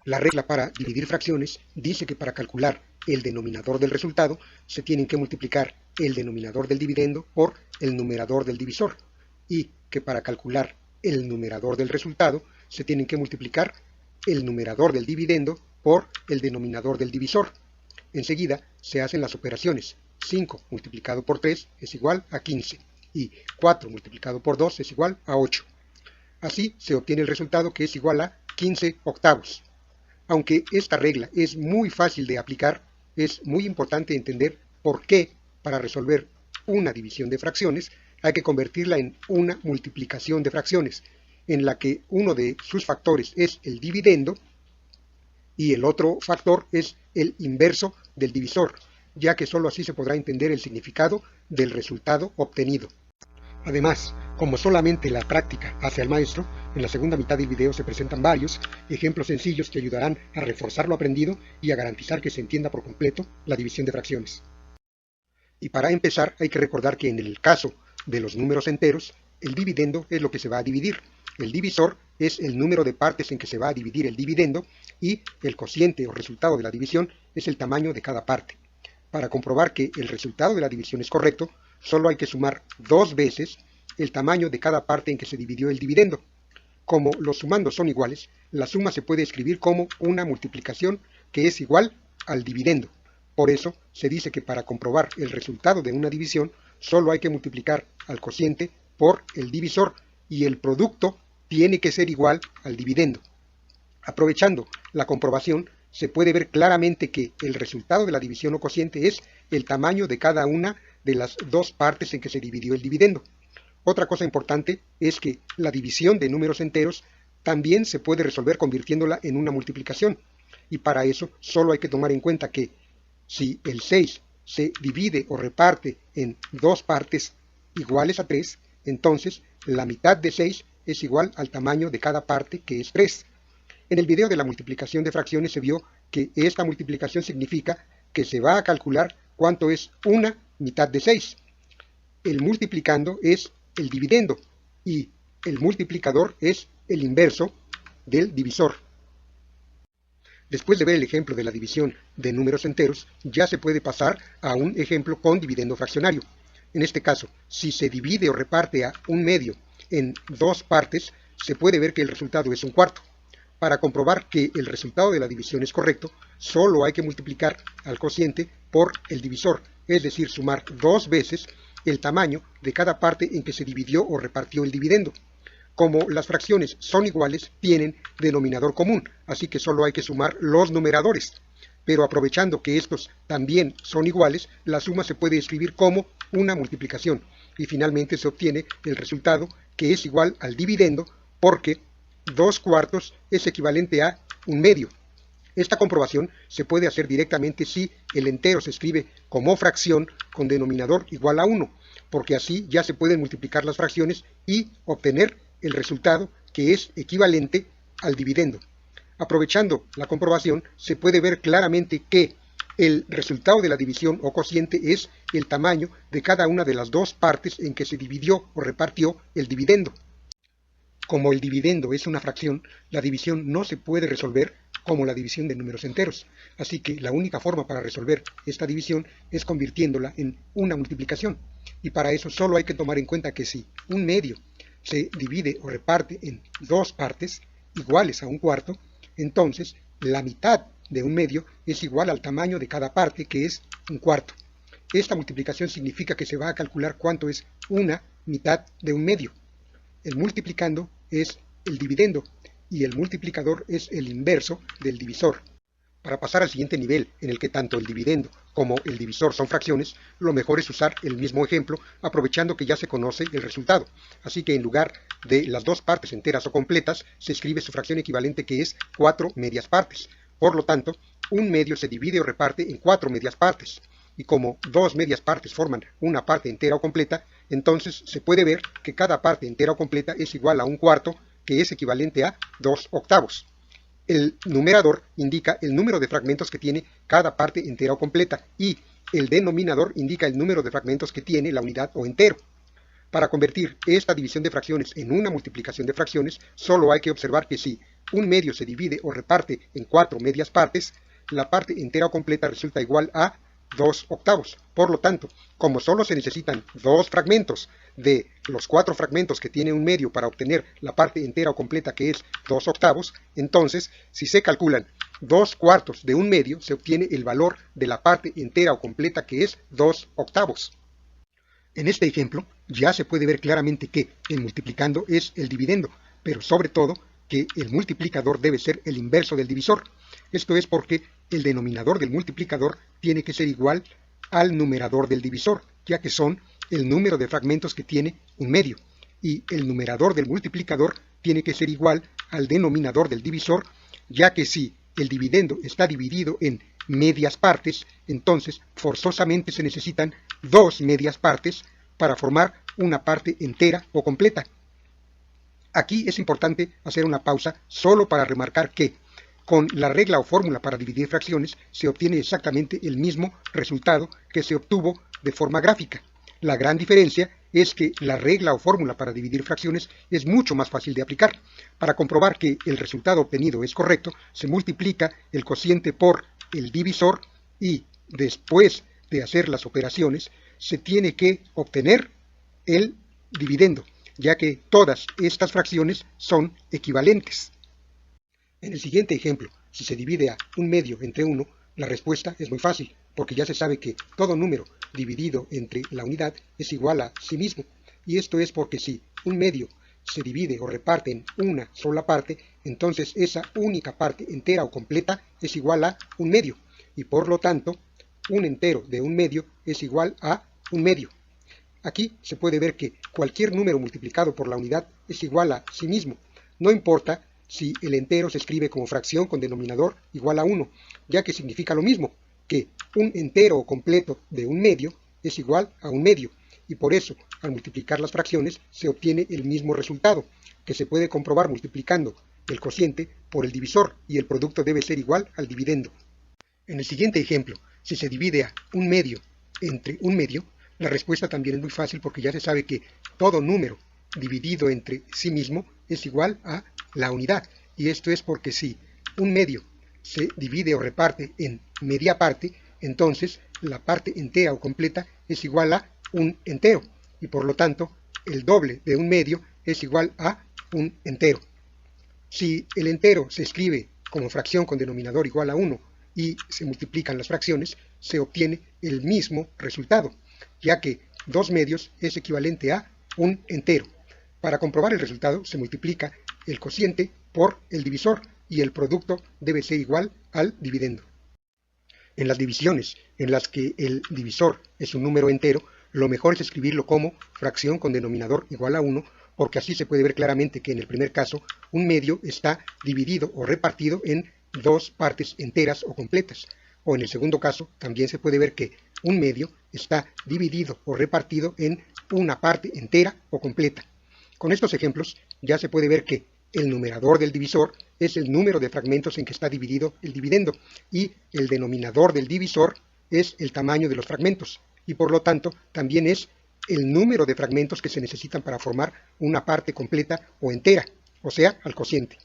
La regla para dividir fracciones dice que para calcular el denominador del resultado se tienen que multiplicar el denominador del dividendo por el numerador del divisor, y que para calcular el numerador del resultado se tienen que multiplicar el numerador del dividendo por el denominador del divisor. Enseguida se hacen las operaciones. 5 multiplicado por 3 es igual a 15 y 4 multiplicado por 2 es igual a 8. Así se obtiene el resultado, que es igual a 15 octavos. Aunque esta regla es muy fácil de aplicar, es muy importante entender por qué para resolver una división de fracciones hay que convertirla en una multiplicación de fracciones, en la que uno de sus factores es el dividendo y el otro factor es el inverso del divisor, ya que sólo así se podrá entender el significado del resultado obtenido. Además, como solamente la práctica hace al maestro, en la segunda mitad del video se presentan varios ejemplos sencillos que ayudarán a reforzar lo aprendido y a garantizar que se entienda por completo la división de fracciones. Y para empezar hay que recordar que en el caso de los números enteros, el dividendo es lo que se va a dividir, el divisor es el número de partes en que se va a dividir el dividendo y el cociente o resultado de la división es el tamaño de cada parte. Para comprobar que el resultado de la división es correcto, solo hay que sumar 2 veces el tamaño de cada parte en que se dividió el dividendo. Como los sumandos son iguales, la suma se puede escribir como una multiplicación que es igual al dividendo. Por eso se dice que para comprobar el resultado de una división, solo hay que multiplicar al cociente por el divisor y el producto tiene que ser igual al dividendo. Aprovechando la comprobación, se puede ver claramente que el resultado de la división o cociente es el tamaño de cada una de las 2 partes en que se dividió el dividendo. Otra cosa importante es que la división de números enteros también se puede resolver convirtiéndola en una multiplicación, y para eso solo hay que tomar en cuenta que si el 6 se divide o reparte en 2 partes iguales a 3, entonces la mitad de 6 es igual al tamaño de cada parte, que es 3. En el video de la multiplicación de fracciones se vio que esta multiplicación significa que se va a calcular cuánto es una mitad de 6. El multiplicando es el dividendo y el multiplicador es el inverso del divisor. Después de ver el ejemplo de la división de números enteros, ya se puede pasar a un ejemplo con dividendo fraccionario. En este caso, si se divide o reparte a 1/2 en 2 partes, se puede ver que el resultado es 1/4. Para comprobar que el resultado de la división es correcto, solo hay que multiplicar al cociente por el divisor, es decir, sumar 2 veces el tamaño de cada parte en que se dividió o repartió el dividendo. Como las fracciones son iguales, tienen denominador común, así que solo hay que sumar los numeradores. Pero aprovechando que estos también son iguales, la suma se puede escribir como una multiplicación, y finalmente se obtiene el resultado, que es igual al dividendo, porque 2/4 es equivalente a 1/2. Esta comprobación se puede hacer directamente si el entero se escribe como fracción con denominador igual a 1, porque así ya se pueden multiplicar las fracciones y obtener el resultado, que es equivalente al dividendo. Aprovechando la comprobación, se puede ver claramente que el resultado de la división o cociente es el tamaño de cada una de las 2 partes en que se dividió o repartió el dividendo. Como el dividendo es una fracción, la división no se puede resolver como la división de números enteros, así que la única forma para resolver esta división es convirtiéndola en una multiplicación, y para eso solo hay que tomar en cuenta que si 1/2 se divide o reparte en 2 partes iguales a 1/4, entonces la mitad de 1/2 es igual al tamaño de cada parte, que es 1/4. Esta multiplicación significa que se va a calcular cuánto es una mitad de 1/2. El multiplicando es el dividendo y el multiplicador es el inverso del divisor. Para pasar al siguiente nivel, en el que tanto el dividendo como el divisor son fracciones, lo mejor es usar el mismo ejemplo, aprovechando que ya se conoce el resultado. Así que en lugar de las 2 partes enteras o completas, se escribe su fracción equivalente, que es 4 medias partes. Por lo tanto, 1/2 se divide o reparte en 4 medias partes. Y como 2 medias partes forman una parte entera o completa, entonces se puede ver que cada parte entera o completa es igual a 1/4, que es equivalente a 2/8. El numerador indica el número de fragmentos que tiene cada parte entera o completa, y el denominador indica el número de fragmentos que tiene la unidad o entero. Para convertir esta división de fracciones en una multiplicación de fracciones, solo hay que observar que si un medio se divide o reparte en 4 medias partes, la parte entera o completa resulta igual a 2 octavos. Por lo tanto, como solo se necesitan 2 fragmentos de los 4 fragmentos que tiene un medio para obtener la parte entera o completa, que es 2 octavos, entonces, si se calculan 2 cuartos de un medio, se obtiene el valor de la parte entera o completa, que es 2 octavos. En este ejemplo, ya se puede ver claramente que el multiplicando es el dividendo, pero sobre todo que el multiplicador debe ser el inverso del divisor. Esto es porque el denominador del multiplicador tiene que ser igual al numerador del divisor, ya que son el número de fragmentos que tiene un medio, y el numerador del multiplicador tiene que ser igual al denominador del divisor, ya que si el dividendo está dividido en medias partes, entonces forzosamente se necesitan 2 medias partes para formar una parte entera o completa. Aquí es importante hacer una pausa solo para remarcar que con la regla o fórmula para dividir fracciones se obtiene exactamente el mismo resultado que se obtuvo de forma gráfica. La gran diferencia es que la regla o fórmula para dividir fracciones es mucho más fácil de aplicar. Para comprobar que el resultado obtenido es correcto, se multiplica el cociente por el divisor y después de hacer las operaciones se tiene que obtener el dividendo, ya que todas estas fracciones son equivalentes. En el siguiente ejemplo, si se divide a un medio entre 1, la respuesta es muy fácil, porque ya se sabe que todo número dividido entre la unidad es igual a sí mismo. Y esto es porque si un medio se divide o reparte en una sola parte, entonces esa única parte entera o completa es igual a un medio. Y por lo tanto, un entero de un medio es igual a un medio. Aquí se puede ver que cualquier número multiplicado por la unidad es igual a sí mismo. No importa si el entero se escribe como fracción con denominador igual a 1, ya que significa lo mismo, que un entero o completo de un medio es igual a un medio, y por eso, al multiplicar las fracciones, se obtiene el mismo resultado, que se puede comprobar multiplicando el cociente por el divisor, y el producto debe ser igual al dividendo. En el siguiente ejemplo, si se divide a un medio entre un medio, la respuesta también es muy fácil porque ya se sabe que todo número dividido entre sí mismo es igual a la unidad. Y esto es porque si un medio se divide o reparte en media parte, entonces la parte entera o completa es igual a un entero. Y por lo tanto, el doble de un medio es igual a un entero. Si el entero se escribe como fracción con denominador igual a 1 y se multiplican las fracciones, se obtiene el mismo resultado, ya que 2 medios es equivalente a un entero. Para comprobar el resultado se multiplica el cociente por el divisor y el producto debe ser igual al dividendo. En las divisiones en las que el divisor es un número entero, lo mejor es escribirlo como fracción con denominador igual a 1, porque así se puede ver claramente que en el primer caso un medio está dividido o repartido en 2 partes enteras o completas, o en el segundo caso también se puede ver que un medio está dividido o repartido en una parte entera o completa. Con estos ejemplos ya se puede ver que el numerador del divisor es el número de fragmentos en que está dividido el dividendo y el denominador del divisor es el tamaño de los fragmentos y por lo tanto también es el número de fragmentos que se necesitan para formar una parte completa o entera, o sea, al cociente.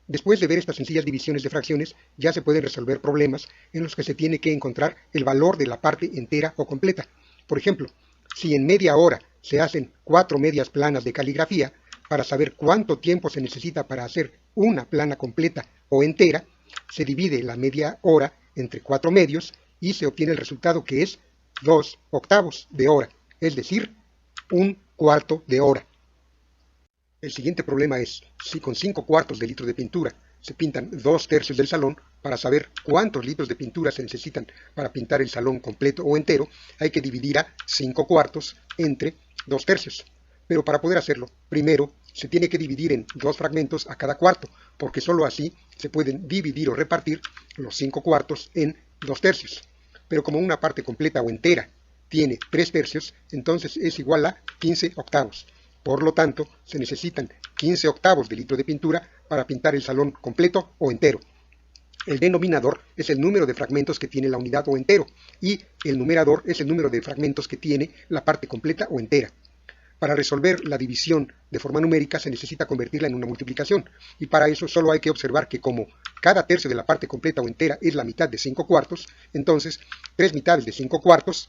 Después de ver estas sencillas divisiones de fracciones, ya se pueden resolver problemas en los que se tiene que encontrar el valor de la parte entera o completa. Por ejemplo, si en media hora se hacen 4 medias planas de caligrafía, para saber cuánto tiempo se necesita para hacer una plana completa o entera, se divide la media hora entre 4 medios y se obtiene el resultado que es 2 octavos de hora, es decir, un cuarto de hora. El siguiente problema es, si con 5 cuartos de litro de pintura se pintan 2 tercios del salón, para saber cuántos litros de pintura se necesitan para pintar el salón completo o entero, hay que dividir a 5 cuartos entre 2 tercios. Pero para poder hacerlo, primero se tiene que dividir en 2 fragmentos a cada cuarto, porque sólo así se pueden dividir o repartir los 5 cuartos en 2 tercios. Pero como una parte completa o entera tiene 3 tercios, entonces es igual a 15 octavos. Por lo tanto, se necesitan 15 octavos de litro de pintura para pintar el salón completo o entero. El denominador es el número de fragmentos que tiene la unidad o entero, y el numerador es el número de fragmentos que tiene la parte completa o entera. Para resolver la división de forma numérica se necesita convertirla en una multiplicación, y para eso solo hay que observar que como cada tercio de la parte completa o entera es la mitad de 5 cuartos, entonces 3 mitades de 5 cuartos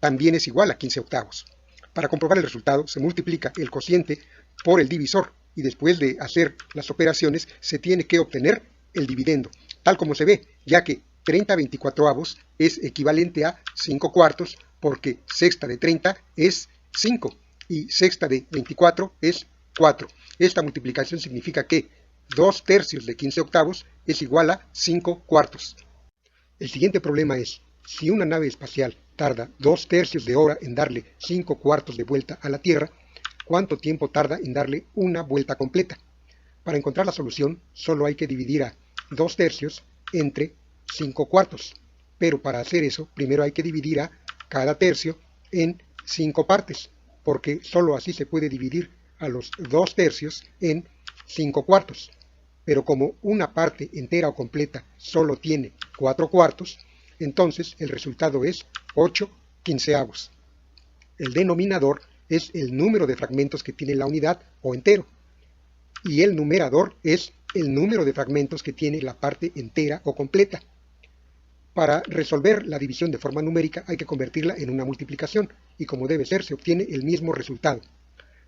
también es igual a 15 octavos. Para comprobar el resultado se multiplica el cociente por el divisor, y después de hacer las operaciones se tiene que obtener el dividendo, tal como se ve, ya que 30/24 es equivalente a 5 cuartos, porque sexta de 30 es 5 y sexta de 24 es 4. Esta multiplicación significa que 2 tercios de 15 octavos es igual a 5 cuartos. El siguiente problema es, si una nave espacial tarda 2 tercios de hora en darle 5 cuartos de vuelta a la Tierra, ¿cuánto tiempo tarda en darle una vuelta completa? Para encontrar la solución, solo hay que dividir a 2 tercios entre 5 cuartos. Pero para hacer eso, primero hay que dividir a cada tercio en 5 partes, porque solo así se puede dividir a los 2 tercios en 5 cuartos. Pero como una parte entera o completa solo tiene 4 cuartos, entonces el resultado es 8 quinceavos. El denominador es el número de fragmentos que tiene la unidad o entero, y el numerador es el número de fragmentos que tiene la parte entera o completa. Para resolver la división de forma numérica hay que convertirla en una multiplicación, y como debe ser se obtiene el mismo resultado.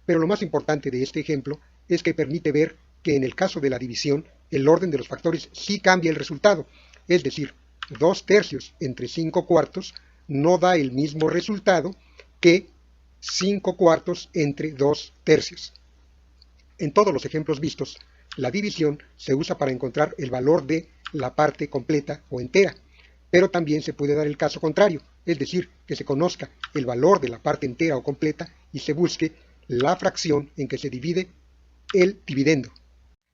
Pero lo más importante de este ejemplo es que permite ver que en el caso de la división el orden de los factores sí cambia el resultado, es decir, 2 tercios entre 5 cuartos no da el mismo resultado que 5 cuartos entre 2 tercios. En todos los ejemplos vistos, la división se usa para encontrar el valor de la parte completa o entera, pero también se puede dar el caso contrario, es decir, que se conozca el valor de la parte entera o completa y se busque la fracción en que se divide el dividendo.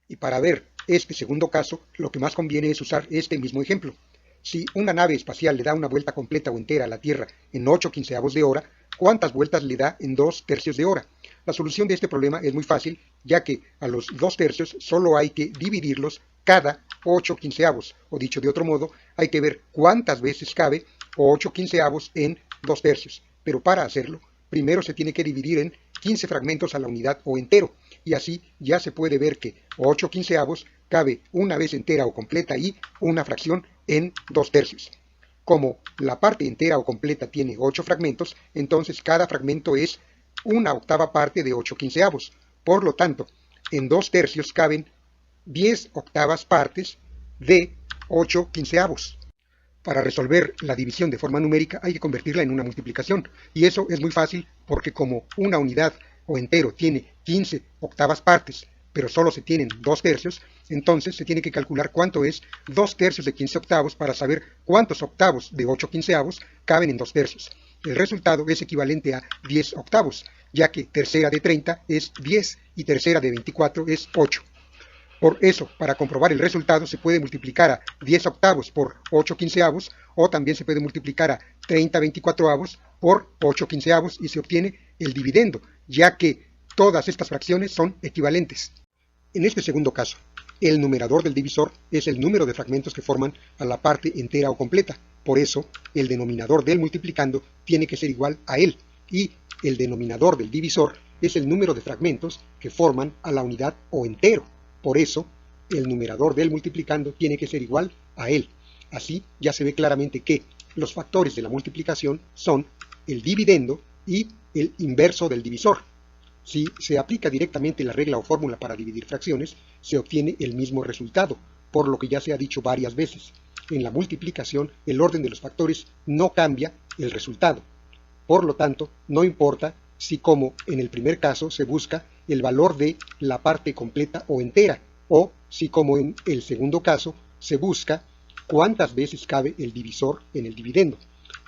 Y para ver este segundo caso, lo que más conviene es usar este mismo ejemplo. Si una nave espacial le da una vuelta completa o entera a la Tierra en 8 quinceavos de hora, ¿cuántas vueltas le da en 2 tercios de hora? La solución de este problema es muy fácil, ya que a los 2 tercios solo hay que dividirlos cada 8 quinceavos, o dicho de otro modo, hay que ver cuántas veces cabe 8 quinceavos en 2 tercios. Pero para hacerlo, primero se tiene que dividir en 15 fragmentos a la unidad o entero, y así ya se puede ver que 8 quinceavos cabe una vez entera o completa y una fracción en 2 tercios. Como la parte entera o completa tiene 8 fragmentos, entonces cada fragmento es una octava parte de 8 quinceavos. Por lo tanto, en 2 tercios caben 10 octavas partes de 8 quinceavos. Para resolver la división de forma numérica hay que convertirla en una multiplicación, y eso es muy fácil porque como una unidad o entero tiene 15 octavas partes, pero solo se tienen 2 tercios, entonces se tiene que calcular cuánto es 2 tercios de 15 octavos para saber cuántos octavos de 8 quinceavos caben en 2 tercios. El resultado es equivalente a 10 octavos, ya que tercera de 30 es 10 y tercera de 24 es 8. Por eso, para comprobar el resultado se puede multiplicar a 10 octavos por 8 quinceavos, o también se puede multiplicar a 30/24 por 8 quinceavos y se obtiene el dividendo, ya que todas estas fracciones son equivalentes. En este segundo caso, el numerador del divisor es el número de fragmentos que forman a la parte entera o completa. Por eso, el denominador del multiplicando tiene que ser igual a él, y el denominador del divisor es el número de fragmentos que forman a la unidad o entero. Por eso, el numerador del multiplicando tiene que ser igual a él. Así ya se ve claramente que los factores de la multiplicación son el dividendo y el inverso del divisor. Si se aplica directamente la regla o fórmula para dividir fracciones, se obtiene el mismo resultado, por lo que ya se ha dicho varias veces. En la multiplicación, el orden de los factores no cambia el resultado. Por lo tanto, no importa si, como en el primer caso, se busca el valor de la parte completa o entera, o si, como en el segundo caso, se busca cuántas veces cabe el divisor en el dividendo.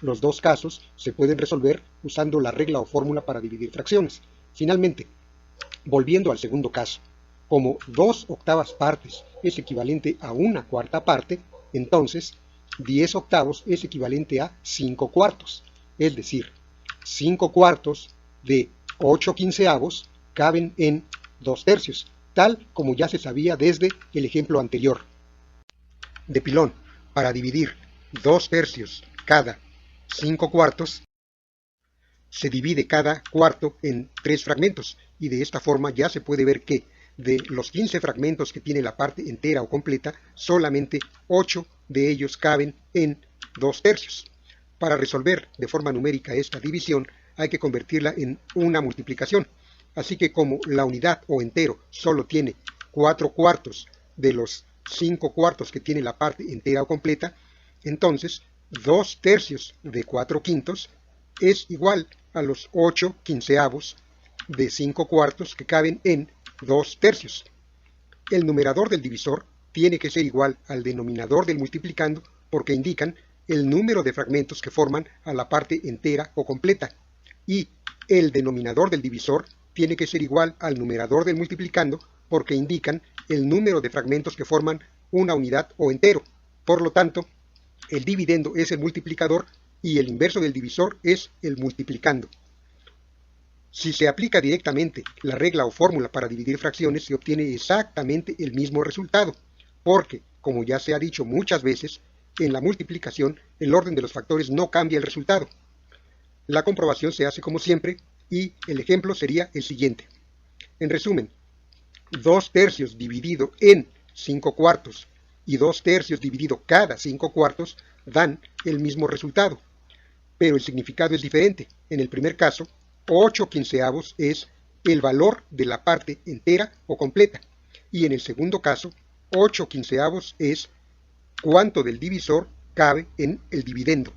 Los dos casos se pueden resolver usando la regla o fórmula para dividir fracciones. Finalmente, volviendo al segundo caso, como 2 octavas partes es equivalente a una cuarta parte, entonces 10 octavos es equivalente a 5 cuartos, es decir, 5 cuartos de 8 quinceavos caben en 2 tercios, tal como ya se sabía desde el ejemplo anterior. De pilón, para dividir 2 tercios cada 5 cuartos, se divide cada cuarto en 3 fragmentos, y de esta forma ya se puede ver que de los 15 fragmentos que tiene la parte entera o completa, solamente 8 de ellos caben en 2 tercios. Para resolver de forma numérica esta división hay que convertirla en una multiplicación. Así que como la unidad o entero solo tiene 4 cuartos de los 5 cuartos que tiene la parte entera o completa, entonces 2 tercios de 4 quintos es igual a los 8 quinceavos de 5 cuartos que caben en 2 tercios. El numerador del divisor tiene que ser igual al denominador del multiplicando porque indican el número de fragmentos que forman a la parte entera o completa, y el denominador del divisor tiene que ser igual al numerador del multiplicando porque indican el número de fragmentos que forman una unidad o entero. Por lo tanto, el dividendo es el multiplicador y el inverso del divisor es el multiplicando. Si se aplica directamente la regla o fórmula para dividir fracciones, se obtiene exactamente el mismo resultado, porque, como ya se ha dicho muchas veces, en la multiplicación el orden de los factores no cambia el resultado. La comprobación se hace como siempre y el ejemplo sería el siguiente. En resumen, 2 tercios dividido en 5 cuartos y 2 tercios dividido cada 5 cuartos dan el mismo resultado, pero el significado es diferente. En el primer caso, 8 quinceavos es el valor de la parte entera o completa, y en el segundo caso, 8 quinceavos es cuánto del divisor cabe en el dividendo.